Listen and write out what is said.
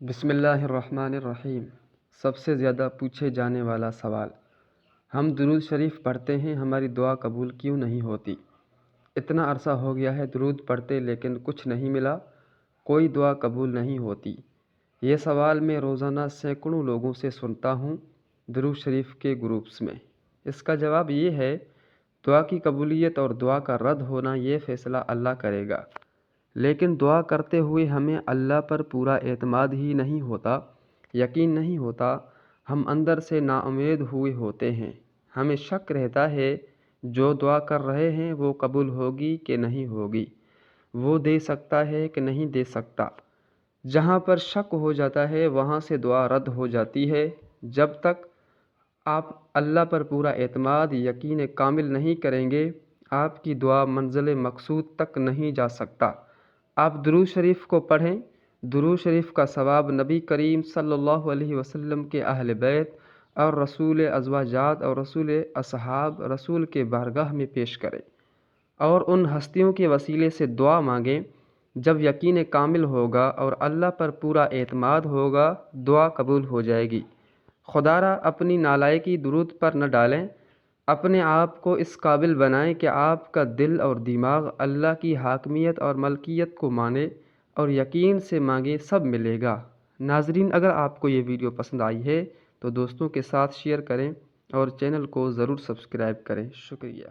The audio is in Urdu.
بسم اللہ الرحمن الرحیم۔ سب سے زیادہ پوچھے جانے والا سوال، ہم درود شریف پڑھتے ہیں، ہماری دعا قبول کیوں نہیں ہوتی؟ اتنا عرصہ ہو گیا ہے درود پڑھتے لیکن کچھ نہیں ملا، کوئی دعا قبول نہیں ہوتی۔ یہ سوال میں روزانہ سینکڑوں لوگوں سے سنتا ہوں درود شریف کے گروپس میں۔ اس کا جواب یہ ہے، دعا کی قبولیت اور دعا کا رد ہونا یہ فیصلہ اللہ کرے گا، لیکن دعا کرتے ہوئے ہمیں اللہ پر پورا اعتماد ہی نہیں ہوتا، یقین نہیں ہوتا، ہم اندر سے نا امید ہوئے ہوتے ہیں، ہمیں شک رہتا ہے جو دعا کر رہے ہیں وہ قبول ہوگی کہ نہیں ہوگی، وہ دے سکتا ہے کہ نہیں دے سکتا۔ جہاں پر شک ہو جاتا ہے وہاں سے دعا رد ہو جاتی ہے۔ جب تک آپ اللہ پر پورا اعتماد یقین کامل نہیں کریں گے، آپ کی دعا منزل مقصود تک نہیں جا سکتا۔ آپ درود شریف کو پڑھیں۔ درود شریف کا ثواب نبی کریم صلی اللہ علیہ وسلم کے اہل بیت اور رسول ازواجات اور رسول اصحاب رسول کے بارگاہ میں پیش کریں اور ان ہستیوں کے وسیلے سے دعا مانگیں۔ جب یقین کامل ہوگا اور اللہ پر پورا اعتماد ہوگا، دعا قبول ہو جائے گی۔ خدا را اپنی نالائقی درود پر نہ ڈالیں، اپنے آپ کو اس قابل بنائیں کہ آپ کا دل اور دماغ اللہ کی حاکمیت اور ملکیت کو مانے اور یقین سے مانگیں، سب ملے گا۔ ناظرین، اگر آپ کو یہ ویڈیو پسند آئی ہے تو دوستوں کے ساتھ شیئر کریں اور چینل کو ضرور سبسکرائب کریں۔ شکریہ۔